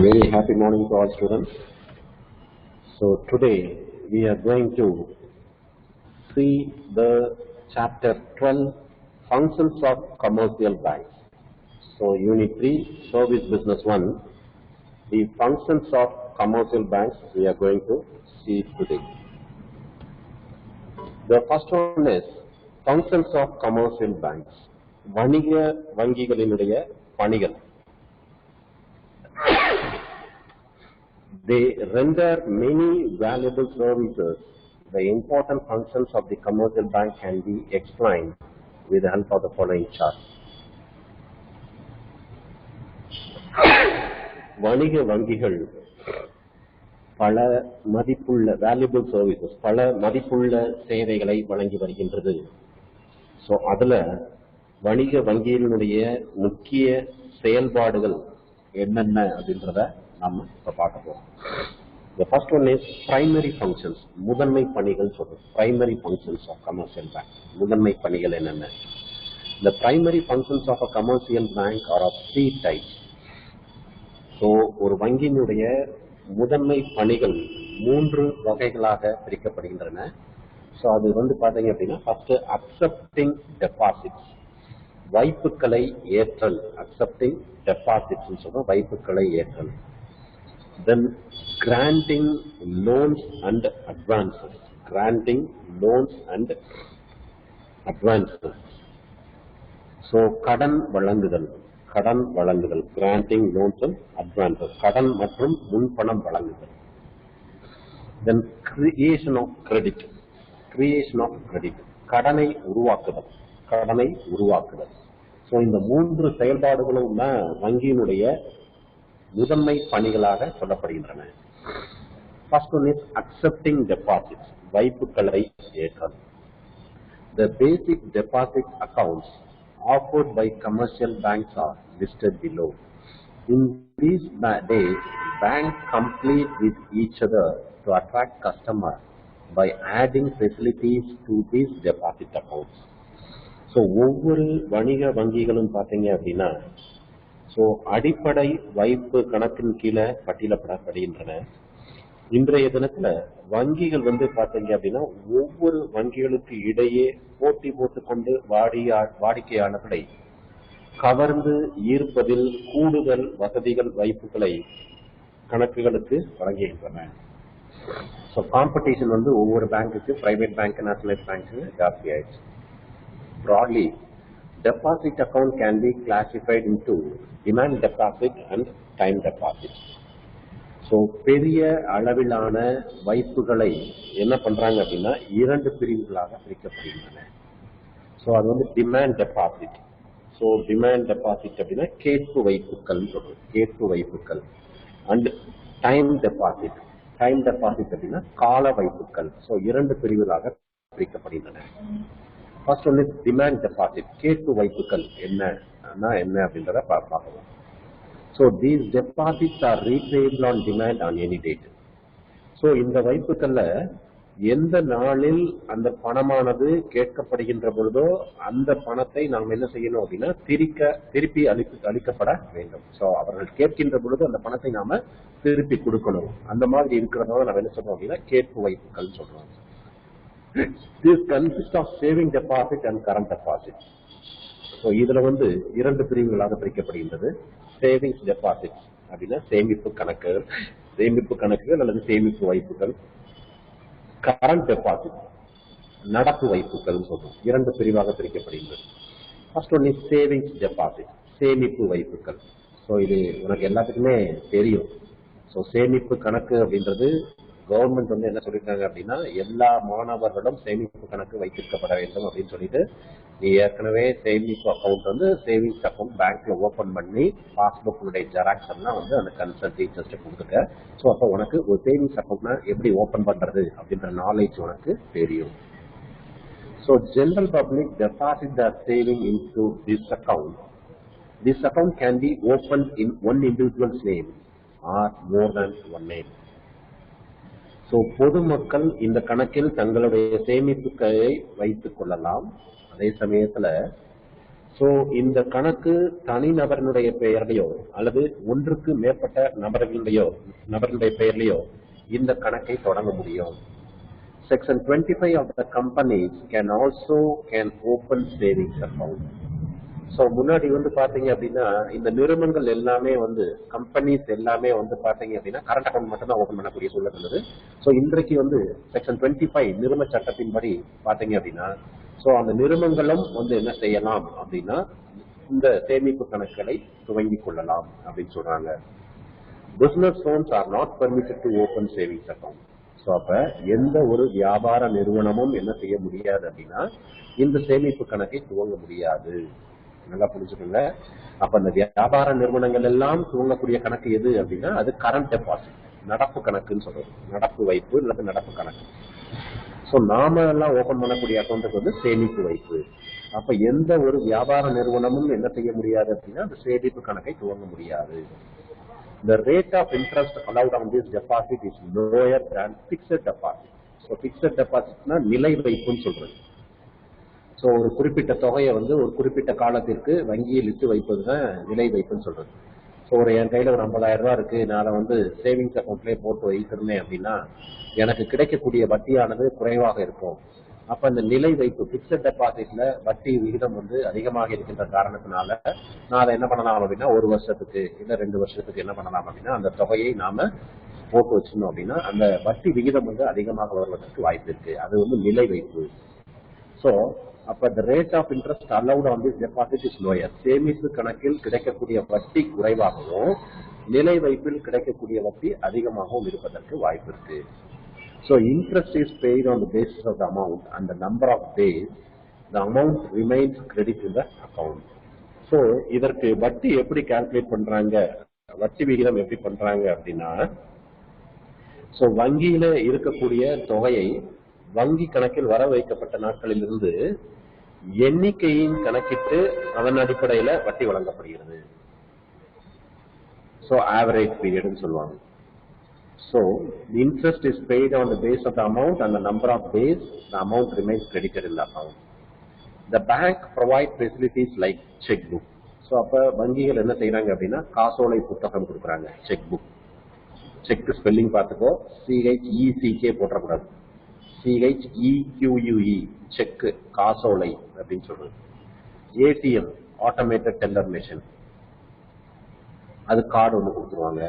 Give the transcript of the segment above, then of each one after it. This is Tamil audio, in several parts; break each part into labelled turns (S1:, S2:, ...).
S1: Very happy morning to all students. So today we are going to see the chapter 12 functions of commercial banks. So unit 3 service business 1, the functions of commercial banks we are going to see today. The first one is functions of commercial banks. வணிக வங்கிகளினுடைய பணிகள். They render many valuable services. The important functions of the commercial bank can be explained with the help of the following chart. வணிக வங்கிகள் பல மதிப்புள்ள valuable services, பல மதிப்புள்ள சேவைகளை வழங்கி வருகின்றது. ஸோ அதுல வணிக வங்கியினுடைய முக்கிய செயல்பாடுகள் என்னென்ன அப்படின்றத நாம இப்ப பார்க்க போறோம். The first one is primary functions. முதன்மை பணிகள் சொல்றோம். Primary functions of commercial bank. முதன்மை பணிகள் என்னென்ன? The primary functions of a commercial bank are of three types. So ஒரு வங்கியினுடைய முதன்மை பணிகள் 3 வகைகளாக பிரிக்கப்படுகின்றன. ஸோ அது பாத்தீங்க அப்படின்னா ஃபர்ஸ்ட் அக்செப்டிங் டெபாசிட்ஸ், வைப்புக்களை ஏற்றல். அக்செப்டிங் டெபாசிட்ஸ் சொல்றோம், வைப்புக்களை ஏற்றல். Then granting loans and advances. Granting loans and advances. So கடன் வழங்குதல், கடன் வழங்குதல். Granting loans and advances. கடன் மற்றும் முன்பணம் வழங்குதல். Then creation of credit. Creation of credit. கடனை உருவாக்குதல், கடனை உருவாக்குதல். ஸோ இந்த 3 செயல்பாடுகளும் தான் வங்கியினுடைய முதன்மை பணிகளாக சொல்லப்படுகின்றன. First one is accepting deposits, வைப்புக்களை ஏற்றல். The basic deposit accounts offered by commercial banks are listed below. In these days, banks compete with each other to attract customers by adding facilities to these deposit accounts. So ஒவ்வொரு வணிக வங்கிகளும் பார்த்தீங்க அப்படின்னா அடிப்படை வைப்பு கணக்கின் கீழே பட்டியலிடப்படுகின்றன. இன்றைய தினத்துல வங்கிகள் பாத்தீங்க அப்படின்னா ஒவ்வொரு வங்கிகளுக்கு இடையே போட்டி போட்டுக்கொண்டு வாடிக்கையாளர்களை கவர்ந்து ஈர்ப்பதில் கூடுதல் வசதிகள் வைப்புகளை கணக்குகளுக்கு வழங்குகின்றன. ஸோ காம்படிஷன் ஒவ்வொரு பேங்குக்கு, பிரைவேட் பேங்க், நேஷனலைஸ் பேங்க் ஜாஸ்தி ஆயிடுச்சு. Broadly, deposit account can be classified into demand deposit and time deposit. So பெரிய அளவிலான வைப்புகளை என்ன பண்றாங்க அப்படின்னா 2 பிரிவுகளாக பிரிக்கப்படுகின்றன. ஸோ அது demand deposit. So demand deposit அப்படின்னா கேட்பு வைப்புகள் சொல்றோம், கேட்பு வைப்புகள். And time deposit. Time deposit அப்படின்னா கால வைப்புகள். ஸோ 2 பிரிவுகளாக பிரிக்கப்படுகின்றன. First one is demand deposit. கேட்பு வைப்புகள் என்ன அப்படின்றத பார்க்கலாம். So these deposits are repayable on demand on any date. So இந்த வைப்புகள்ல எந்த நாளில் அந்த பணமானது கேட்கப்படுகின்ற பொழுதோ அந்த பணத்தை நாம் என்ன செய்யணும் அப்படின்னா திருப்பி அளிக்கப்பட வேண்டும். ஸோ அவர்கள் கேட்கின்ற பொழுது அந்த பணத்தை நாம திருப்பி கொடுக்கணும். அந்த மாதிரி இருக்கிறதால நம்ம என்ன சொல்றோம் அப்படின்னா கேட்பு வைப்புகள் சொல்றோம். This consists of saving deposit and current deposit. So இதுல 2 பிரிவுகளாக பிரிக்கப்படுகின்றது. சேவிங்ஸ் டெபாசிட் அப்படின்னா சேமிப்பு கணக்குகள் அல்லது சேமிப்பு வைப்புகள். கரண்ட் டெபாசிட் நடப்பு வைப்புகள் சொல்றோம். 2 பிரிவாக பிரிக்கப்படுகின்றது. First one is savings deposit, சேமிப்பு வைப்புகள். ஸோ இது உனக்கு எல்லாத்துக்குமே தெரியும். ஸோ சேமிப்பு கணக்கு அப்படின்றது கவர்மெண்ட் என்ன சொல்லிருக்காங்க அப்படின்னா எல்லா மாணவர்களும் சேமிப்பு கணக்கு வைத்திருக்கப்பட வேண்டும் அப்படின்னு சொல்லிட்டு, நீ ஏற்கனவே சேமிப்பு அக்கௌண்ட் சேவிங்ஸ் அக்கௌண்ட் பேங்க்ல ஓபன் பண்ணி பாஸ்புக் ஜெராக்ஸ் எல்லாம் அந்த கன்சர்ன் டீச்சர்ஸ் கொடுத்துட்ட. ஸோ அப்போ உனக்கு ஒரு சேவிங்ஸ் அக்கௌண்ட்னா எப்படி ஓபன் பண்றது அப்படின்ற நாலேஜ் உனக்கு தெரியும். So general public deposit or saving into this account. This account can be open in one individuals name or more than one name. So பொதுமக்கள் இந்த கணக்கில் தங்களுடைய சேமிப்புகளை வைத்துக் கொள்ளலாம். அதே சமயத்துல சோ இந்த கணக்கு தனிநபரினுடைய பெயர்லையோ அல்லது ஒன்றுக்கு மேற்பட்ட நபர்களுடைய பெயர்லையோ இந்த கணக்கை தொடங்க முடியும். Section 25 of the companies can open savings account. So முன்னாடி பாத்தீங்க அப்படின்னா இந்த நிறுவனங்கள் எல்லாமே கம்பெனிஸ் எல்லாமே பாத்தீங்க அப்படின்னா கரண்ட் அக்கௌண்ட் மட்டும் தான் ஓபன் பண்ணக்கூடிய சூழல் இருந்தது. சோ இன்றைக்கு செக்ஷன் 25 நிறுவன சட்டத்தின்படி பாத்தீங்க அப்படின்னா சோ அந்த நிறுவனங்களும் என்ன செய்யலாம் அப்படின்னா இந்த சேமிப்பு கணக்குகளை துவங்கிக் கொள்ளலாம் அப்படின்னு சொல்றாங்க. Business loans are not permitted to open savings account. So அப்ப எந்த ஒரு வியாபார நிறுவனமும் என்ன செய்ய முடியாது அப்படின்னா இந்த சேமிப்பு கணக்கை துவங்க முடியாது. நல்லா புரிஞ்சுக்கோங்க. அப்ப அந்த வியாபார நிறுவனங்கள் எல்லாம் துவங்கக்கூடிய கணக்கு எது அப்படின்னா அது கரண்ட் டெபாசிட், நடப்பு கணக்குன்னு சொல்றது, நடப்பு வைப்பு அல்லது நடப்பு கணக்கு. சோ நாம எல்லாம் ஓபன் பண்ணக்கூடிய அக்கௌண்ட்டுக்கு சேமிப்பு வைப்பு. அப்ப எந்த ஒரு வியாபார நிறுவனமும் என்ன செய்ய முடியாது அப்படின்னா அந்த சேமிப்பு கணக்கை துவங்க முடியாது. The rate of interest allowed on this deposit is lower than fixed deposit. So fixed deposit na நிலை வைப்புன்னு சொல்றது. சோ ஒரு குறிப்பிட்ட தொகையை ஒரு குறிப்பிட்ட காலத்திற்கு வங்கியில் இட்டு வைப்பதுதான் நிலை வைப்புன்னு சொல்றது. சோ என் கையில ஒரு 50,000 ரூபாய் இருக்கு, நான் சேவிங்ஸ் அக்கௌண்ட்லயே போட்டு வைத்திருந்தேன் அப்படின்னா எனக்கு கிடைக்கக்கூடிய வட்டியானது குறைவாக இருக்கும். அப்ப இந்த நிலை வைப்பு பிக்சட் டெபாசிட்ல வட்டி விகிதம் அதிகமாக இருக்கின்ற காரணத்தினால நான் அதை என்ன பண்ணலாம் அப்படின்னா 1 வருஷத்துக்கு இல்ல 2 வருஷத்துக்கு என்ன பண்ணலாம் அப்படின்னா அந்த தொகையை நாம போட்டு வச்சிருந்தோம் அப்படின்னா அந்த வட்டி விகிதம் அதிகமாக வருவதற்கு வாய்ப்பு இருக்கு. அது நிலை வைப்பு. சோ அப்ப the rate of interest allowed on this deposit is lower. சேமிப்பு கணக்கில் கிடைக்கக்கூடிய வட்டி குறைவாகவும் நிலை வைப்பில் கிடைக்கக்கூடிய வட்டி அதிகமாகவும் இருப்பதற்கு வாய்ப்பு இருக்கு. So interest is paid on the basis of the amount and the number of days the amount remains credit in the account. So இதற்கு வட்டி எப்படி கால்குலேட் பண்றாங்க, வட்டி விகிதம் எப்படி பண்றாங்க அப்படின்னா சோ வங்கியில இருக்கக்கூடிய தொகையை வங்கி கணக்கில் வர வைக்கப்பட்ட நாட்களிலிருந்து எண்ணிக்கையின் கணக்கிட்டு அதன் அடிப்படையில வட்டி வழங்கப்படுகிறது. சோ ஆவரேஜ் பீரியட்னு சொல்லுவாங்க. So the interest is paid on the base of the amount and the number of days the amount remains credited in the account. The bank provide facilities like checkbook. So அப்ப வங்கிகள் என்ன செய்யறாங்க அப்படின்னா காசோலை புத்தகம் கொடுக்குறாங்க, செக் புக். செக் ஸ்பெல்லிங் பார்த்துக்கோ, CHECK போட்டக்கூடாது, CHEQUE, செக், காசோலை அப்படின்னு சொல்றது. ATM, ஆட்டோமேட்டட் டெல்லர் மெஷின், அது கார்டு கொடுத்துருவாங்க.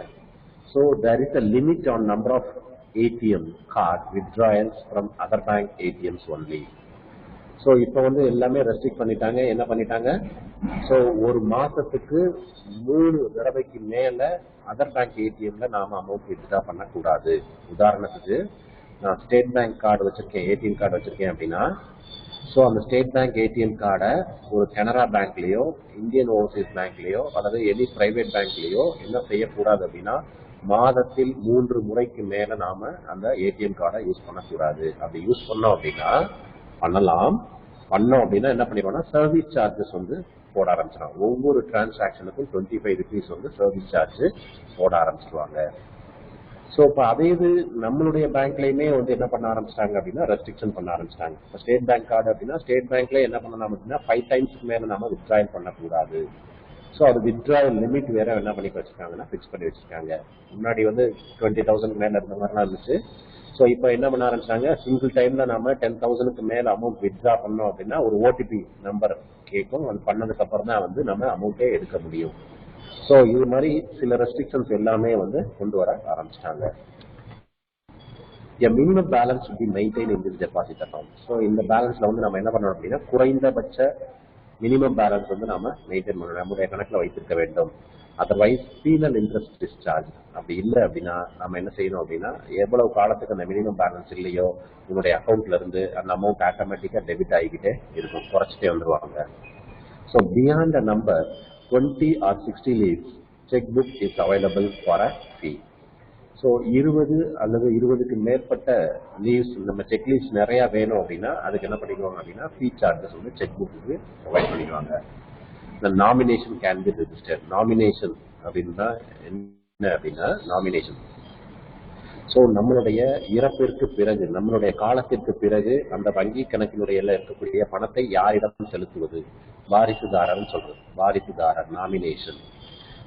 S1: So there is a limit on number of ATM card withdrawals from other bank ATMs only. So இப்போ எல்லாமே ரெஸ்ட்ரிக்ட் பண்ணிட்டாங்க. என்ன பண்ணிட்டாங்க? சோ ஒரு மாசத்துக்கு 3 தடவைக்கு மேல அதர் பேங்க் ஏடிஎம்ல நாம அமௌண்ட் வித்ட்ரா பண்ணக்கூடாது. உதாரணத்துக்கு நான் ஸ்டேட் பேங்க் கார்டு வச்சிருக்கேன், ஏடிஎம் கார்டு வச்சிருக்கேன் அப்படின்னா சோ அந்த ஸ்டேட் பேங்க் ஏடிஎம் கார்டை ஒரு கனரா பேங்க்லயோ இந்தியன் ஓவர்சீஸ் பேங்க்லயோ அல்லது எனி பிரைவேட் பேங்க்லயோ என்ன செய்யக்கூடாது அப்படின்னா மாதத்தில் 3 முறைக்கு மேல நாம அந்த ஏடிஎம் கார்டை யூஸ் பண்ணக்கூடாது. அப்படி யூஸ் பண்ணோம் அப்படின்னா பண்ணோம் அப்படின்னா என்ன பண்ணிடுவோம்னா சர்வீஸ் சார்ஜஸ் போட ஆரம்பிச்சிடும். ஒவ்வொரு டிரான்சாக்ஷனுக்கும் 25 rupees சர்வீஸ் சார்ஜ் போட ஆரம்பிச்சிருவாங்க. சோ இப்ப அதே இது நம்மளுடைய பேங்க்லயுமே என்ன பண்ண ஆரம்பிச்சிட்டாங்க அப்படின்னா ரெஸ்ட்ரிக்ஷன் பண்ண ஆரம்பிச்சிட்டாங்க. இப்போ ஸ்டேட் பேங்க் கார்டு அப்படின்னா ஸ்டேட் பேங்க்ல என்ன பண்ணலாம் அப்படின்னா 5 times மேல நாம வித்ட்ராயல் பண்ணக்கூடாது. சோ அது வித்ட்ராயல் லிமிட் வேற என்ன பண்ணி வச்சிருக்காங்கன்னா பிக்ஸ் பண்ணி வச்சிருக்காங்க. முன்னாடி 20,000 மேல இருந்த மாதிரிலாம் இருந்துச்சு. சோ இப்போ என்ன பண்ண ஆரம்பிச்சாங்க, சிங்கிள் டைம்ல நாம 10,000க்கு மேல அமௌண்ட் வித்ட்ரா பண்ணோம் அப்படின்னா ஒரு ஓடிபி நம்பர் கேட்கும். அது பண்ணதுக்கு அப்புறம் தான் நம்ம அமௌண்ட்டே எடுக்க முடியும். சோ இது மாதிரி சில ரெஸ்ட்ரிக்ஷன்ஸ் எல்லாமே கொண்டு வர ஆரம்பிச்சிட்டாங்க. A minimum balance should be maintained in this deposit account. So இந்த பேலன்ஸ்ல நம்ம என்ன பண்ணணும் அப்படின்னா குறைந்தபட்ச மினிமம் பேலன்ஸ் நாம மெயின்டைன் பண்ணணும், நம்முடைய கணக்குல வைத்திருக்க வேண்டும். Otherwise penal interest discharge. அப்படி இல்லை அப்படின்னா நம்ம என்ன செய்யணும் அப்படின்னா எவ்வளவு காலத்துக்கு அந்த மினிமம் பேலன்ஸ் இல்லையோ உங்களுடைய அக்கௌண்ட்ல இருந்து அந்த அமௌண்ட் ஆட்டோமேட்டிக்கா டெபிட் ஆகிக்கிட்டே இருக்கும், குறைச்சிட்டே வந்துருவாங்க. So beyond a number 20 or 60 leaves, checkbook is available for a fee. So 20 அல்லது 20க்கு மேற்பட்ட லீவ்ஸ் நம்ம செக் லீவ்ஸ் நிறைய வேணும் அப்படின்னா அதுக்கு என்ன பண்ணிடுவாங்க அப்படின்னா ஃபீ சார்ஜஸ் செக் புக்கு ப்ரொவைட் பண்ணிடுவாங்க. The nomination can be registered. Nomination அப்படின்னா என்ன அப்படின்னா நாமினேஷன். ஸோ நம்மளுடைய இறப்பிற்கு பிறகு, நம்மளுடைய காலத்திற்கு பிறகு அந்த வங்கி கணக்கினுடைய இருக்கக்கூடிய பணத்தை யாரிடம் செலுத்துவது? வாரிசுதாரர்னு சொல்றது, வாரிசுதாரர், நாமினேஷன்.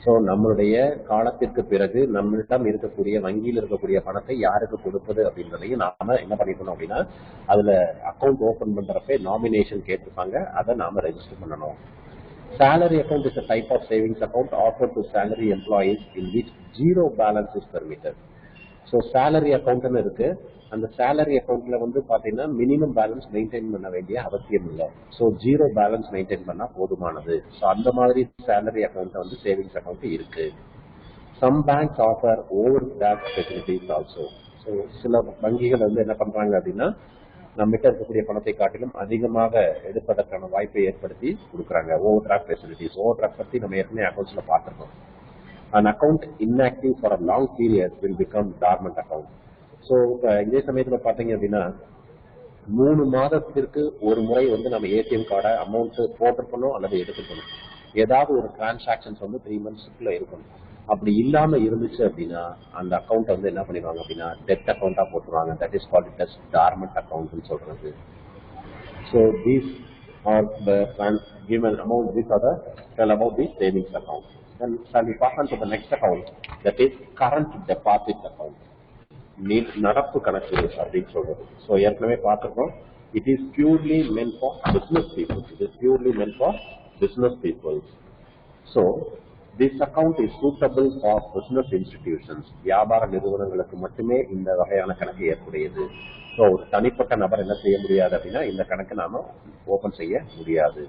S1: ஸோ நம்மளுடைய காலத்திற்கு பிறகு நம்மளிடம் இருக்கக்கூடிய வங்கியில் இருக்கக்கூடிய பணத்தை யாருக்கு கொடுப்பது அப்படின்றதையும் நாம என்ன பண்ணிக்கணும் அப்படின்னா, அதுல அக்கௌண்ட் ஓபன் பண்றப்ப நாமினேஷன் கேட்டிருப்பாங்க, அதை நாம ரெஜிஸ்டர் பண்ணணும். Salary account is a type of savings account offered to salary employees in which zero balance is permitted. So salary அக்கௌண்ட்னு இருக்கு. அந்த சேலரி அக்கௌண்ட்ல வந்து பாத்தீங்கன்னா மினிமம் பேலன்ஸ் மெயின்டைன் பண்ண வேண்டிய அவசியம் இல்லை. ஸோ ஜீரோ பேலன்ஸ் மெயின்டைன் பண்ணா போதுமானது. ஸோ அந்த மாதிரி சேலரி அக்கௌண்ட் வந்து சேவிங்ஸ் அக்கௌண்ட் இருக்கு. Some banks offer overdraft facilities also. So சில வங்கிகள் வந்து என்ன பண்றாங்க அப்படின்னா, நம்மகிட்ட இருக்கக்கூடிய பணத்தை காட்டிலும் அதிகமாக எடுப்பதற்கான வாய்ப்பை ஏற்படுத்தி கொடுக்குறாங்க. Over draft facilities. Over draft பத்தி நம்ம ஏற்கனவே அக்கௌண்ட்ஸ்ல பார்த்துருக்கோம். An account inactive for a long period will become dormant account. So இதே சமயத்தில் பார்த்தீங்க அப்படின்னா 3 மாதத்திற்கு ஒரு முறை வந்து நம்ம ஏடிஎம் கார்டை அமௌண்ட் போட்டிருக்கணும் அல்லது எடுத்துக்கணும். ஏதாவது ஒரு டிரான்சாக்ஷன்ஸ் வந்து 3 monthsக்குள்ள இருக்கணும். அப்படி இல்லாம இருந்துச்சு அப்படின்னா அந்த அக்கௌண்ட் வந்து என்ன பண்ணிடுவாங்க அப்படின்னா டெட் அக்கௌண்டா போட்டுருவாங்க. That is called as dormant account சொல்றது. So these are the given amount. These are the tell about the savings account. Then shall we pass on to the next account, that is current deposit account. நடப்பு கணக்கு அப்படின்னு சொல்றது. ஸோ ஏற்கனவே பார்த்துருக்கோம், it is purely meant for business people. It is purely meant for business people. So this account is suitable for business institutions. வியாபார நிறுவனங்களுக்கு மட்டுமே இந்த வகையான கணக்கு ஏற்புடையது. ஸோ ஒரு தனிப்பட்ட நபர் என்ன செய்ய முடியாது அப்படின்னா இந்த கணக்கு நாம ஓபன் செய்ய முடியாது.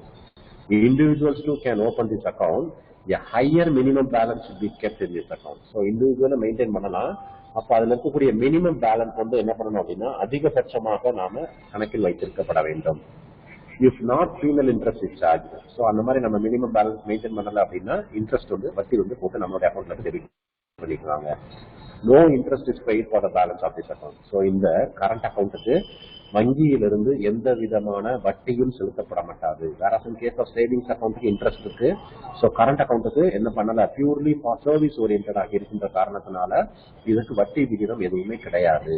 S1: Individuals too can open this account. A higher minimum balance should be kept in this account. So individual maintain பண்ணலாம். அப்ப அதுல இருக்கக்கூடிய மினிமம் பேலன்ஸ் வந்து என்ன பண்ணணும் அப்படின்னா அதிகபட்சமாக நாம கணக்கில் வைத்திருக்கப்பட வேண்டும். If not penal interest is charge. So அந்த மாதிரி நம்ம மினிமம் பேலன்ஸ் மெயின்டைன் பண்ணல அப்படின்னா இன்ட்ரெஸ்ட் வந்து வட்டி வந்து போட்டு நம்மளுடைய அக்கௌண்ட்ல டெபிட் பண்ணிக்கிறாங்க. No interest is paid for the balance of this account. So இந்த கரண்ட் அக்கௌண்ட்டுக்கு வங்கியிலிருந்து எந்த விதமான வட்டியும் செலுத்தப்பட மாட்டாது. வேற கேஸ் ஆஃப் சேவிங்ஸ் அக்கௌண்ட்டுக்கு இன்ட்ரெஸ்ட் இருக்கு. ஸோ கரண்ட் அக்கௌண்ட்டுக்கு என்ன பண்ணல, பியூர்லி ஃபார் சர்வீஸ் ஓரியன்டாக இருக்கின்ற காரணத்தினால இதுக்கு வட்டி விகிதம் எதுவுமே கிடையாது.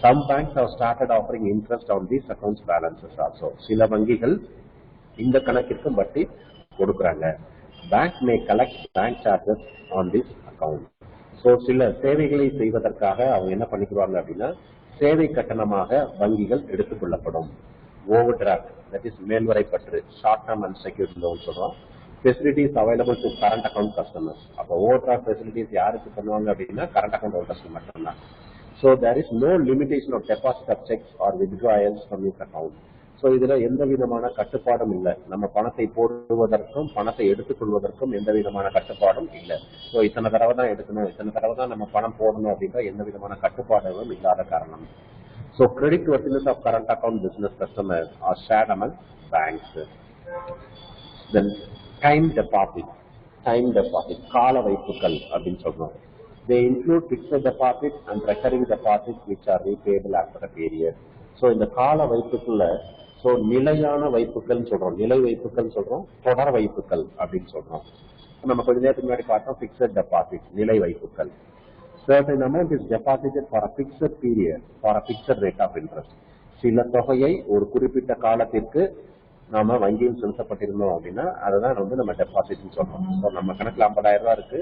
S1: Some banks have started offering interest on these accounts balances also. சில வங்கிகள் இந்த கணக்கிற்கும் வட்டி கொடுக்குறாங்க. Bank may collect bank charges on this account. So சில சேவைகளை செய்வதற்காக அவங்க என்ன பண்ணிக்குவாங்க அப்படின்னா சேவை கட்டணமாக வங்கிகள் எடுத்துக் கொள்ளப்படும். ஓவர் டிராஃப்ட், தட் இஸ் மேல்வரை பற்று, short term and security loan சொல்றோம். Facilities available to current account customers. அப்போ ஓவர் டிராஃப்ட் ஃபெசிலிட்டிஸ் யாருக்கு பண்ணுவாங்க அப்படின்னா கரண்ட் அக்கௌண்ட் ஹோல்டர்ஸ் மட்டும்தான். So there is no limitation of deposit of cheques or withdrawals from this account. So இதுல எந்த விதமான கட்டுப்பாடும் இல்லை. நம்ம பணத்தை போடுவதற்கும் பணத்தை எடுத்துக்கொள்வதற்கும் எந்த விதமான கட்டுப்பாடும் இல்லை. ஸோ இத்தனை தடவை தான் எடுக்கணும், இத்தனை தடவை தான் நம்ம பணம் போடணும் அப்படின்ற எந்த விதமான கட்டுப்பாடுகளும் இல்லாத காரணம். So credit worthiness of current account business customers are shared among banks. Then time deposit. Time deposit கால வைப்புகள் அப்படின்னு சொல்றோம். They include fixed deposit and recurring deposits which are repayable after a period. So இந்த கால வைப்புக்குள்ள ஸோ நிலையான வைப்புகள் சொல்றோம், நிலை வைப்புகள் சொல்றோம், தொடர் வைப்புகள் அப்படின்னு சொல்றோம். நம்ம கொஞ்ச நேரத்துக்கு முன்னாடி பார்த்தோம் பிக்சட் டெபாசிட், நிலை வைப்புகள். Certain amount is deposited for a fixed period for a fixed rate of interest. சில தொகையை ஒரு குறிப்பிட்ட காலத்திற்கு நாம வங்கியில் செலுத்தப்பட்டிருந்தோம் அப்படின்னா அதுதான் வந்து நம்ம டெபாசிட்னு சொல்றோம். ஸோ நம்ம கணக்குல 50,000 ரூபாய் இருக்கு,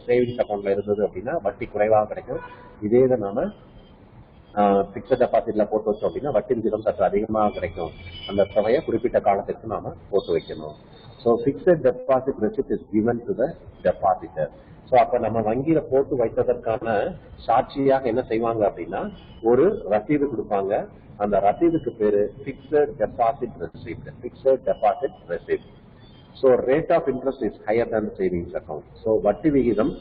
S1: சேவிங்ஸ் அக்கௌண்ட்ல இருந்தது அப்படின்னா வட்டி குறைவாக கிடைக்கும். இதே இதை நாம பிக்சட் டெபாசிட்ல போட்டு வச்சோம் அப்படின்னா வட்டி விகிதம் சற்று அதிகமாக கிடைக்கும். அந்த தொகையை குறிப்பிட்ட காலத்திற்கு நாம போட்டு வைக்கணும். So fixed deposit receipt is given to the depositor. So அப்ப நம்ம வங்கியில போட்டு வைத்ததற்கான சாட்சியாக என்ன செய்வாங்க அப்படின்னா ஒரு ரசீது கொடுப்பாங்க. அந்த ரசீதுக்கு பேரு fixed deposit receipt. Fixed deposit receipt. So rate of interest is higher than savings account. So வட்டி விகிதம்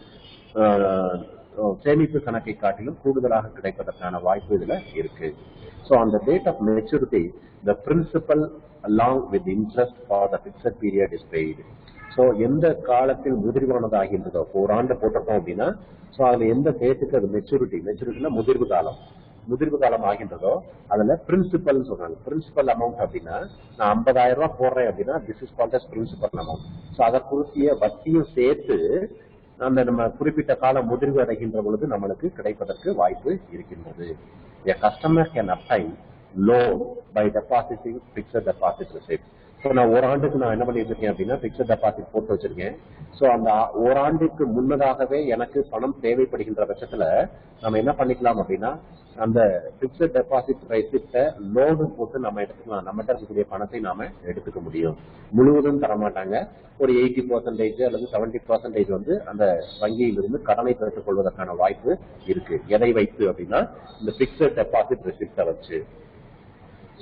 S1: சேமிப்பு கணக்கை காட்டிலும் கூடுதலாக கிடைப்பதற்கான வாய்ப்பு இதுல இருக்கு. ஸோ அந்த date of maturity the principal along with interest for the fixed period is paid. So எந்த காலத்தில் முதிர்வானது ஆகின்றதோ, ஒரு ஆண்டு போட்டிருக்கோம் அப்படின்னா ஸோ அதுல எந்த டேட்டுக்கு அது மெச்சூரிட்டினா முதிர்வு காலம் ஆகின்றதோ அதுல பிரின்சிபல் சொல்றாங்க. பிரின்சிபல் அமௌண்ட் அப்படின்னா நான் 50,000 ரூபாய் போடுறேன் அப்படின்னா this is called as principal amount. So அதற்குரிய வட்டியும் சேர்த்து அந்த நம்ம குறிப்பிட்ட கால முதிர்வு அடைகின்ற பொழுது நம்மளுக்கு கிடைப்பதற்கு வாய்ப்பு இருக்கின்றது. A customer can obtain loan by depositing fixed deposit receipt. So நான் ஓராண்டுக்கு நான் என்ன பண்ணிட்டு இருக்கேன் அப்படின்னா பிக்சட் டெபாசிட் போட்டு வச்சிருக்கேன். ஸோ அந்த ஓராண்டுக்கு முன்னதாகவே எனக்கு பணம் தேவைப்படுகின்ற பட்சத்துல நம்ம என்ன பண்ணிக்கலாம் அப்படின்னா அந்த பிக்சட் டெபாசிட் ரெசிப்டை லோனு போட்டு நம்ம எடுத்துக்கலாம். நம்மகிட்ட இருக்கக்கூடிய பணத்தை நாம எடுத்துக்க முடியும். முழுவதும் தரமாட்டாங்க. ஒரு 80% அல்லது 70% வந்து அந்த வங்கியிலிருந்து கடனை பெற்றுக் கொள்வதற்கான வாய்ப்பு இருக்கு. எதை வைத்து அப்படின்னா இந்த பிக்சட் டெபாசிட் ரெசிப்டை வச்சு.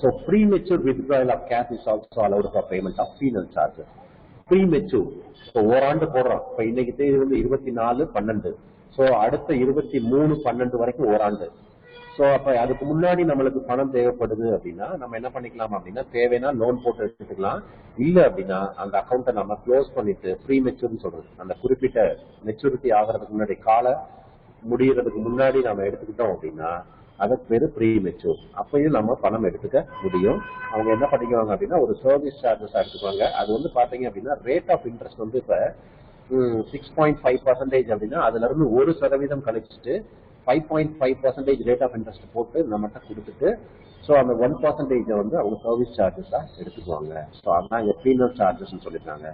S1: So premature withdrawal of cash is also allowed for payment of penal charges. Premature. So ஓராண்டு போடுறோம். இப்ப இன்னைக்கு தேதி வந்து 24/12. ஸோ அடுத்த 23/12 வரைக்கும் ஓராண்டு. ஸோ அப்ப அதுக்கு முன்னாடி நம்மளுக்கு பணம் தேவைப்படுது அப்படின்னா நம்ம என்ன பண்ணிக்கலாம் அப்படின்னா தேவைன்னா லோன் போட்டு எடுத்துக்கலாம். இல்ல அப்படின்னா அந்த அக்கௌண்ட்டை நம்ம க்ளோஸ் பண்ணிட்டு ப்ரீ மெச்சூர்னு சொல்றது அந்த குறிப்பிட்ட மெச்சூரிட்டி ஆகிறதுக்கு முன்னாடி கால முடியறதுக்கு முன்னாடி நம்ம எடுத்துக்கிட்டோம் அப்படின்னா அதுக்கு பேரு ப்ரீ மெச்சூர். அப்பயும் நம்ம பணம் எடுத்துக்க முடியும். அவங்க என்ன பண்ணிக்குவாங்க அப்படின்னா ஒரு சர்வீஸ் சார்ஜஸ் எடுத்துக்குவாங்க. அது வந்து பாத்தீங்க அப்படின்னா ரேட் ஆஃப் இன்ட்ரெஸ்ட் வந்து இப்ப 6.5% அப்படின்னா அதுல இருந்து 1% கழிச்சுட்டு 5.5% ரேட் ஆஃப் இன்ட்ரெஸ்ட் போட்டு நம்மகிட்ட கொடுத்துட்டு ஸோ அந்த 1% வந்து அவங்க சர்வீஸ் சார்ஜஸா எடுத்துக்குவாங்க. ஸோ அதான் இங்க பீனல் சார்ஜஸ் சொல்லிருக்காங்க.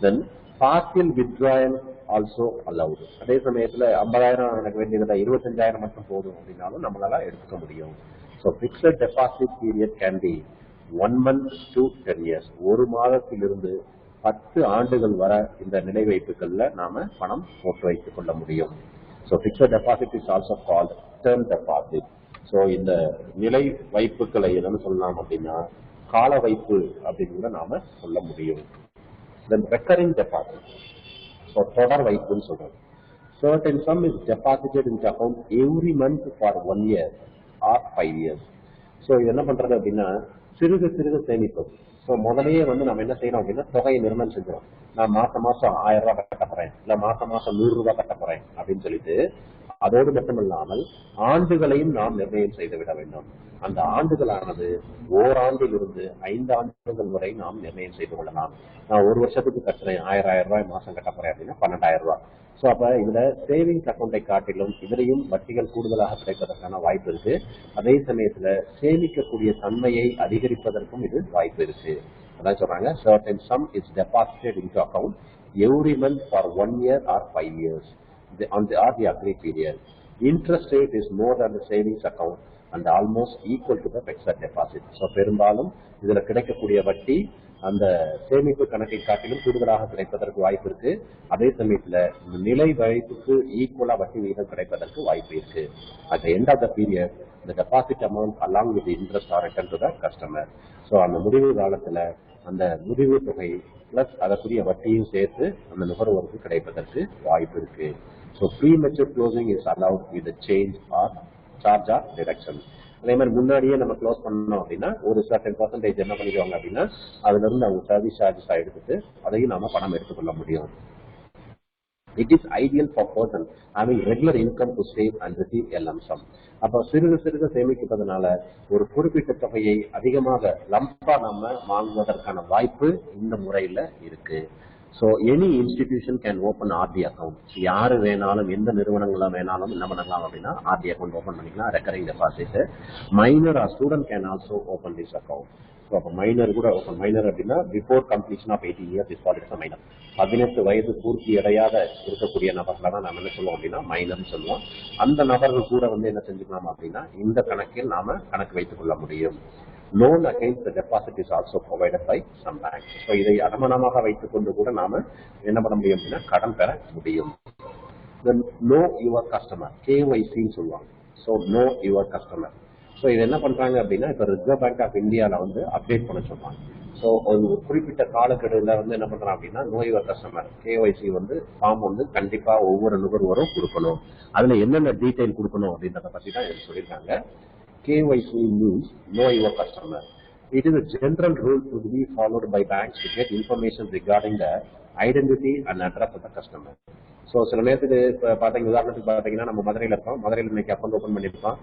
S1: தென் பார்சியல் வித்ட்ராயல் ஆல்சோ அலவுட். அதே சமயத்துல 50,000 எனக்கு வேண்டியதுல 25,000 மட்டும் போதும் அப்படின்னாலும் நம்மளால எடுத்துக்க முடியும். So fixed deposit period can be 1 month to 10 years. 1 மாதத்திலிருந்து 10 ஆண்டுகள் வர இந்த நிலை வைப்புகள்ல நாம பணம் போட்டு வைத்துக் கொள்ள முடியும். So fixed deposit is also called term deposit. So இந்த நிலை வைப்புகளை என்னன்னு சொல்லலாம் அப்படின்னா கால வைப்பு அப்படின்னு கூட நாம சொல்ல முடியும். Then recurring deposit. So தொடர் வைப்புன்னு சொல்றோம். Certain sum is deposited into account every month for 1 year or 5 years. So இது என்ன பண்றது அப்படின்னா சிறுக சிறுக சேமிப்பது. ஸோ முதலையே வந்து நம்ம என்ன செய்யணும் அப்படின்னா தொகையை நிர்ணயம் செஞ்சிடும். நான் மாசம் 1000 ரூபாய் கட்ட போறேன், இல்ல மாசம் 100 ரூபாய் கட்ட போறேன் அப்படின்னு சொல்லிட்டு அதோடு மட்டுமல்லாமல் ஆண்டுகளையும் நாம் நிர்ணயம் செய்து விட வேண்டும். அந்த ஆண்டுகளானது ஓராண்டிலிருந்து 5 ஆண்டுகள் வரை நாம் நிர்ணயம் செய்து கொள்ளலாம். நான் 1 வருஷத்துக்கு கட்டுறேன் 1000 ரூபாய் மாசம் கட்ட போறேன் அப்படின்னா 12,000 ரூபாய். ஸோ அப்ப இதுல சேவிங்ஸ் அக்கௌண்டை காட்டிலும் இதுலையும் வட்டிகள் கூடுதலாக கிடைப்பதற்கான வாய்ப்பு இருக்கு. அதே சமயத்துல சேமிக்கக்கூடிய தன்மையை அதிகரிப்பதற்கும் இது வாய்ப்பு இருக்கு. அதான் சொல்றாங்க certain sum is deposited into account every month for 1 year or 5 years on the agreed period. Interest rate is more than the savings account and almost equal to the fixed deposit. So பெரும்பாலும் இதுல கிடைக்கக்கூடிய வட்டி அந்த சேமிப்பு கணக்கை காட்டிலும் கூடுதலாக கிடைப்பதற்கு வாய்ப்பு இருக்கு. அதே சமயத்துல நிலை வைப்புக்கு ஈக்குவலா வட்டி விகிதம் கிடைப்பதற்கு வாய்ப்பு இருக்கு. At the end of the period, the deposit amount along with the interest are returned to the customer. So அந்த முடிவு காலத்துல அந்த முடிவு தொகை பிளஸ் அதற்குரிய வட்டியும் சேர்த்து அந்த நுகர்வோருக்கு கிடைப்பதற்கு வாய்ப்பு இருக்கு. So premature closing is allowed with a change or charge or deduction. அதே மாதிரி முன்னாடியே நம்ம க்ளோஸ் பண்ணோம் அப்படின்னா ஒரு certain percentage என்ன பண்ணிடுவாங்க அப்படின்னா அதுல இருந்து அவங்க சர்வீஸ் சார்ஜஸ் எடுத்துட்டு அதையும் நாம பணம் எடுத்துக்கொள்ள முடியும். It is ideal for person having regular income to save and receive a lump sum. அப்ப சிறுக சிறுக சேமிப்பதனால ஒரு குறிப்பிட்ட தொகையை அதிகமாக லம்பா நம்ம வாங்குவதற்கான வாய்ப்பு இந்த முறையில இருக்கு. So any institution can open RD account. யாரு வேணாலும் எந்த நிறுவனங்கள வேணாலும் என்ன பண்ணலாம் அப்படின்னா RD account ஓபன் பண்ணிக்கலாம். Recurring deposit. Minor or student can also open this account. So அப்போ மைனர் கூட ஓபன். மைனர் அப்படின்னா before completion of 18 years is called a minor. 18 வயது பூர்த்தி அடையாத இருக்கக்கூடிய நபர்களை தான் நம்ம என்ன சொல்லுவோம் அப்படின்னா மைனர்னு சொல்லுவோம். அந்த நபர்கள் கூட வந்து என்ன செஞ்சுக்கலாம் அப்படின்னா இந்த கணக்கில் நாம கணக்கு வைத்துக் கொள்ள முடியும். Loan against the deposit is also provided by some banks. So இதை அடமானமாக வைத்துக் கொண்டு கூட நாம என்ன பண்ண முடியும் அப்படின்னா கடன் பெற முடியும். Then know your customer, KYC சொல்லுவாங்க. So know your customer. So இது என்ன பண்றாங்க அப்படின்னா இப்ப ரிசர்வ் பேங்க் ஆஃப் இந்தியால வந்து அப்டேட் பண்ண சொல்றாங்க. ஸோ ஒரு குறிப்பிட்ட காலக்கெடுல வந்து என்ன பண்றாங்க அப்படின்னா நோ யுவர் கஸ்டமர் KYC வந்து ஃபார்ம் வந்து கண்டிப்பா ஒவ்வொரு நுகர்வோரும் கொடுக்கணும். அதுல என்னென்ன டீடைல் கொடுக்கணும் அப்படின்றத பத்தி தான் சொல்லியிருக்காங்க. KYC means know your customer. It is a general rule to be followed by banks to get information regarding the identity and address of the customer. So சில நேரத்துக்கு இப்போ பார்த்தீங்க உதாரணத்துக்கு பார்த்தீங்கன்னா நம்ம மதுரையில் இருக்கோம். மதுரையில் இன்னைக்கு அக்கௌண்ட் ஓப்பன் பண்ணியிருக்கோம்.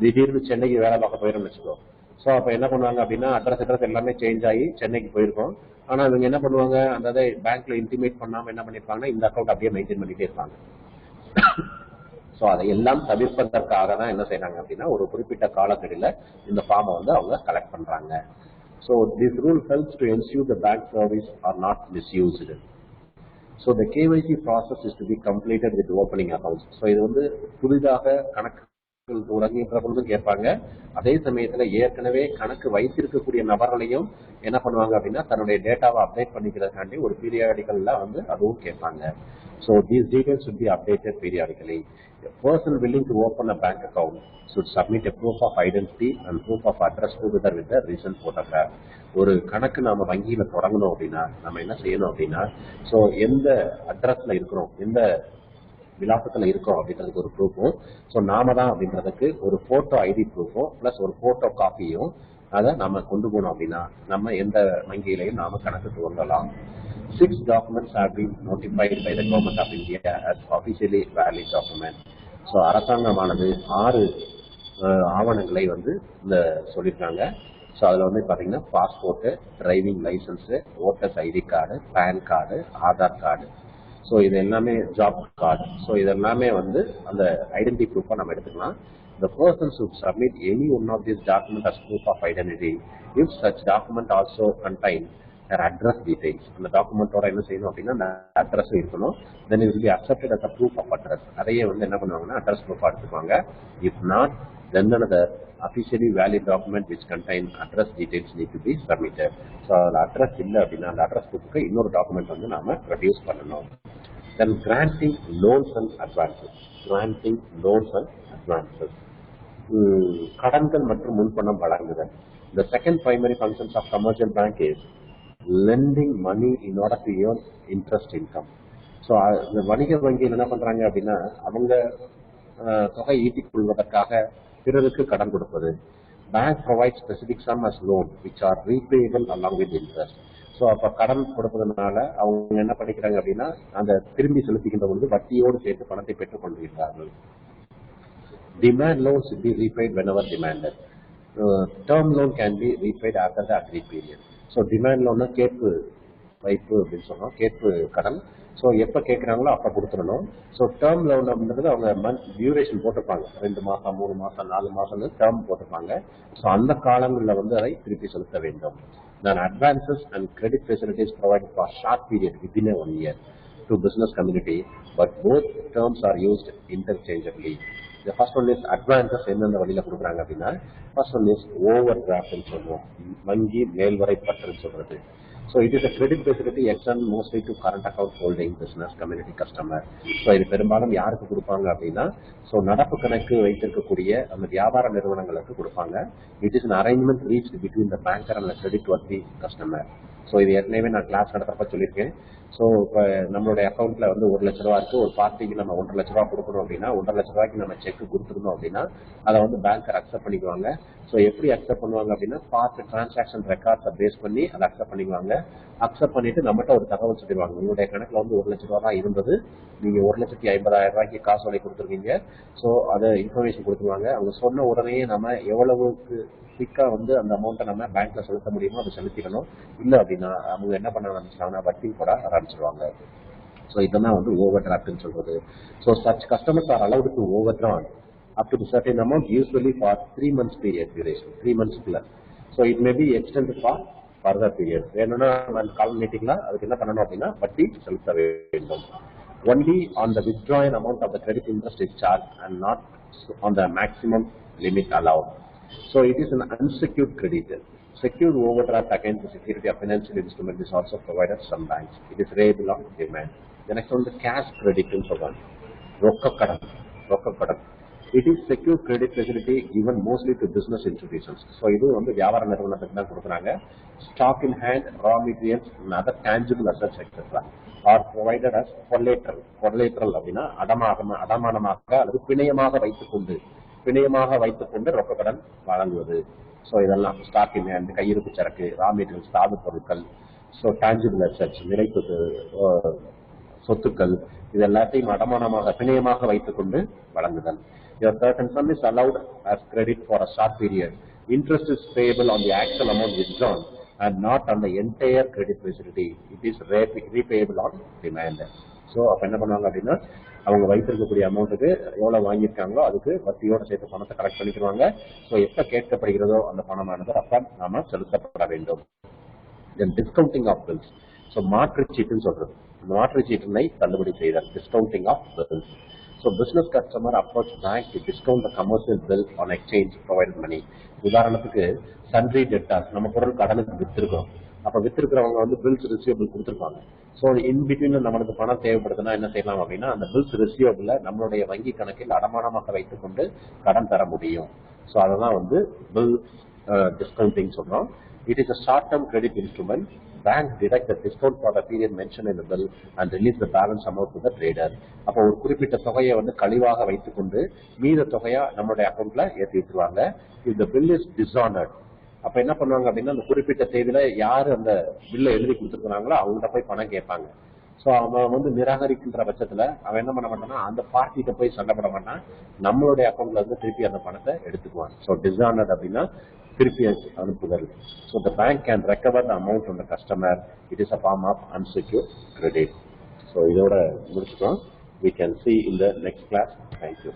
S1: திடீர்னு சென்னைக்கு வேலை பார்க்க போயிடும்னு வச்சுக்கோ. ஸோ அப்போ என்ன பண்ணுவாங்க அப்படின்னா அட்ரஸ் எல்லாமே சேஞ்ச் ஆகி சென்னைக்கு போயிருக்கோம். ஆனால் இவங்க என்ன பண்ணுவாங்க, அந்த பேங்க்ல இன்டிமேட் பண்ணாமல் என்ன பண்ணிருப்பாங்கன்னா இந்த அக்கௌண்ட் அப்படியே மெயின்டைன் பண்ணிட்டே இருப்பாங்க. ஸோ அதை எல்லாம் தவிர்ப்பதற்காக தான் என்ன செய்யறாங்க அப்படின்னா ஒரு குறிப்பிட்ட காலக்கெடுல இந்த ஃபார்மை அவங்க கலெக்ட் பண்றாங்க. So this rule helps to ensure the bank service are not misused. So the KYC process is to be completed with opening accounts. So இது புதிதாக கணக்குகள் தொடங்குகின்ற பொழுது கேட்பாங்க. அதே சமயத்துல ஏற்கனவே கணக்கு வைத்திருக்கக்கூடிய நபர்களையும் என்ன பண்ணுவாங்க அப்படின்னா தன்னுடைய டேட்டாவை அப்டேட் பண்ணிக்கிறதுக்காண்டி ஒரு பீரியாடிக்கல்ல அதுவும் கேட்பாங்க. So these details should be updated periodically. A person willing to open a bank account should submit a proof of identity and proof of address together with the recent photograph. ஒரு கணக்கு நாம வங்கியில தொடங்கணும் அப்படின்னா நம்ம என்ன செய்யணும் அப்படின்னா, ஸோ எந்த அட்ரஸ்ல இருக்கிறோம், எந்த விலாசத்துல இருக்கோம் அப்படின்றதுக்கு ஒரு ப்ரூஃபும், ஸோ நாம தான் அப்படின்றதுக்கு ஒரு போட்டோ ஐடி ப்ரூஃபும் பிளஸ் ஒரு போட்டோ காப்பியும் அதை நம்ம கொண்டு போனோம் அப்படின்னா நம்ம எந்த வங்கியிலையும் நாம கணக்கு துவங்கலாம். 6 documents have been notified by the Government of India as officially valid document. So அரசாங்கமானது 6 ஆவணங்களை இந்த சொல்லியிருக்காங்க. ஸோ அதில் பார்த்தீங்கன்னா passport, driving licence, voters ID card, PAN card, Aadhaar card, so இது எல்லாமே ஜாப் கார்டு. ஸோ இது எல்லாமே அந்த ஐடென்டி ப்ரூஃபாக நம்ம எடுத்துக்கலாம். The person should submit any one of these documents as proof of identity if such document also contain their address details. அந்த டாக்குமெண்டோட என்ன செய்யணும் அப்படின்னா அட்ரஸ் இருக்கணும். then it will be accepted as a proof of address. அதையே என்ன பண்ணுவாங்கன்னா அட்ரஸ் ப்ரூஃபாக எடுத்துக்குவாங்க. if not, then another officially valid document which contain address details need to be submitted. So அந்த அட்ரஸ் இல்லை அப்படின்னா அந்த அட்ரஸ் ப்ரூஃப்க்கு இன்னொரு டாக்குமெண்ட் நாம ப்ரொடியூஸ் பண்ணணும். then granting loans and advances. granting loans and advances. கடன்கள் மற்றும் முன்பணம் வழங்குதல். The second primary functions of commercial bank is lending money in order to earn interest income. So இந்த வணிக வங்கியில் என்ன பண்றாங்க அப்படின்னா அவங்க தொகை ஈட்டிக் கொள்வதற்காக பிறருக்கு கடன் கொடுப்பது. Bank provide specific sum as loan which are repayable along with interest. So அப்போ கடன் கொடுப்பதனால அவங்க என்ன பண்ணிக்கிறாங்க அப்படின்னா அந்த திரும்பி செலுத்துகின்ற பொழுது வட்டியோடு சேர்த்து பணத்தை பெற்றுக் கொள்கிறார்கள். Demand loans should be repaid whenever demanded. Term loan can be repaid after the agreed period. So demand loan கேட்பு வைப்பு அப்படின்னு சொன்னோம், கேட்பு கடன். ஸோ எப்போ கேட்குறாங்களோ அப்போ கொடுத்துடணும். ஸோ டேர்ம் லோன் அப்படின்றது அவங்க மந்த் டியூரேஷன் போட்டிருப்பாங்க, 2 மாதம் 3 மாதம் 4 மாதம்னு டேர்ம் போட்டிருப்பாங்க. ஸோ அந்த காலங்களில் அதை திருப்பி செலுத்த வேண்டும். Then advances and credit facilities provided for short period within a 1 year to business community, but both terms are used interchangeably. The first one is advances எந்தெந்த வழியில கொடுக்குறாங்க அப்படின்னா, first one is overdraft சொல்லுவோம், வங்கி மேல்வரை பற்றுன்னு சொல்றது. So it is a credit facility extended mostly to current account holding business community customer. So இது பெரும்பாலும் யாருக்கு கொடுப்பாங்க அப்படின்னா, ஸோ நடப்பு கணக்கு வைத்திருக்கக்கூடிய அந்த வியாபார நிறுவனங்களுக்கு கொடுப்பாங்க. It is an arrangement reached between the banker and the credit worthy customer. So இது ஏற்கனவே நான் கிளாஸ் நடத்தப்ப சொல்லியிருக்கேன். ஸோ இப்போ நம்மளுடைய அக்கௌண்ட்ல 1 லட்ச ரூபா இருக்கு, ஒரு பார்ட்டிக்கு நம்ம 1.5 லட்ச ரூபா கொடுக்கணும் அப்படின்னா 1.5 லட்ச ரூபாய்க்கு நம்ம செக் கொடுத்துருந்தோம் அப்படின்னா அதை பேங்கர் அக்செப்ட் பண்ணிக்குவாங்க. ஸோ எப்படி அக்செப்ட் பண்ணுவாங்க அப்படின்னா பார்ட் டிரான்சாக்ஷன் ரெக்கார்ட்ஸை பேஸ் பண்ணி அதை அக்செப்ட் பண்ணிக்குவாங்க. அக்செப்ட் பண்ணிட்டு நம்மகிட்ட ஒரு தகவல் சொல்லிடுவாங்க, உங்களுடைய கணக்குல 1 லட்ச ரூபா தான் இருந்தது, நீங்க 1,50,000 ரூபாய்க்கு காசு வழி கொடுத்துருக்கீங்க. ஸோ அதை இன்ஃபர்மேஷன் கொடுத்துருவாங்க. அவங்க சொன்ன உடனே நம்ம எவ்வளவுக்கு குயிக்கா அந்த அமௌண்ட்டை நம்ம பேங்க்ல செலுத்த முடியுமோ அதை செலுத்திடணும். இல்லை அப்படின்னா அவங்க என்ன பண்ண ஆரம்பிச்சிட்டாங்கன்னா வட்டி போட ஆரம்பிச்சிருவாங்க. ஸோ இதெல்லாம் ஓவர் டிராஃப்ட்னு சொல்றது. So such customers R allowed to over drone up to a certain amount, usually for 3 months period duration, 3 months plus. So it may be extended for further period. என்னன்னா கால் மீட்டிங்ல அதுக்கு என்ன பண்ணணும் அப்படின்னா வட்டி செலுத்த வேண்டும். Only on the withdrawn amount of the credit interest is charged and not on the maximum limit allowed. So it is an unsecured credit. Secured overdraft against the security of financial instrument is also provided some banks. It is variable on demand. The next one is cash credit in சொல்றாங்க, ரொக்க கடன். It is secure credit facility given mostly to business institutions. So இது வியாபார நிறுவனத்துக்கு தான் கொடுக்குறாங்க. Stock in hand, raw materials and other tangible assets etc. are provided as collateral. Collateral அப்படின்னா அடமானமாக அல்லது பிணையமாக வைத்துக்கொண்டு ரொக்க கடன் வழங்குவது. ஸோ இதெல்லாம் ஸ்டாக் இன் ஹேண்ட், கையிருப்பு சரக்கு, ரா மெட்டீரியல்ஸ், தாது பொருட்கள், ஸோ டான்ஜிபிள் அசெட்ஸ், நிலைப்பு சொத்துக்கள், இது எல்லாத்தையும் அடமானமாக பிணையமாக வைத்துக்கொண்டு வழங்குதல். Your certain sum is allowed as credit for a short period Interest is payable on the actual amount withdrawn and not on the entire credit facility. It is repayable on demand. So அப்போ என்ன பண்ணுவாங்க அப்படின்னா அவங்க வைத்திருக்கக்கூடிய அமௌண்ட்டுக்கு எவ்வளோ வாங்கியிருக்காங்களோ அதுக்கு வட்டியோட சேர்த்து பணத்தை கலெக்ட் பண்ணிக்கிறாங்க. ஸோ எப்போ கேட்கப்படுகிறதோ அந்த பணமானது அப்போ நாம செலுத்தப்பட வேண்டும். Then discounting of bills. So மாற்றுச்சீட்டுன்னு சொல்றது, இந்த மாற்றுச்சீட்டினை தள்ளுபடி செய்தல், discounting of bills. So business customer approach bank to discount the commercial bill on exchange provided money. உதாரணத்துக்கு சன்ட்ரி டெட்டார்ஸ், நம்ம பொருள் கடனுக்கு வித்திருக்கோம், அப்ப வித்திருக்கிறவங்க வந்து பில்ஸ் ரிசீவபிள் கொடுத்துருப்பாங்க. ஸோ இன் பிட்வீன்ல நம்மளுக்கு பணம் தேவைப்படுதுன்னா என்ன செய்யலாம் அப்படின்னா அந்த பில்ஸ் ரிசீவபிள நம்மளுடைய வங்கி கணக்கில் அடமானமாக வைத்துக் கொண்டு கடன் தர முடியும். ஸோ அதெல்லாம் வந்து பில் டிஸ்கவுண்டிங் சொல்றோம். It is a short-term credit instrument. Bank deduct the discount for the period mentioned in the bill and release the balance amount to the trader. அப்போ ஒரு குறிப்பிட்ட தொகையை வந்து கழிவாக வைத்துக் கொண்டு மீத தொகையா நம்மளுடைய அக்கௌண்ட்ல ஏற்றி விட்டுருவாங்க. If the bill is dishonored, அப்ப என்ன பண்ணுவாங்க அப்படின்னா அந்த குறிப்பிட்ட தேதியில யாரு அந்த பில்லை எழுதி கொடுத்துருக்காங்களோ அவங்கள்ட்ட போய் பணம் கேட்பாங்க. ஸோ அவன் வந்து நிராகரிக்கின்ற பட்சத்துல அவன் என்ன பண்ண மாட்டான்னா அந்த பார்ட்டிகிட்ட போய் சண்டை போட மாட்டான், நம்மளுடைய அக்கௌண்ட்ல இருந்து திருப்பி அந்த பணத்தை எடுத்துக்குவான். ஸோ டிஸ்ஆனர்ட் அப்படின்னா திருப்பி அனுப்புதல். So the bank can recover the amount from the customer. It is a form of unsecured credit. So இதோட முடிச்சுக்கோம். We can see in the next class. Thank you.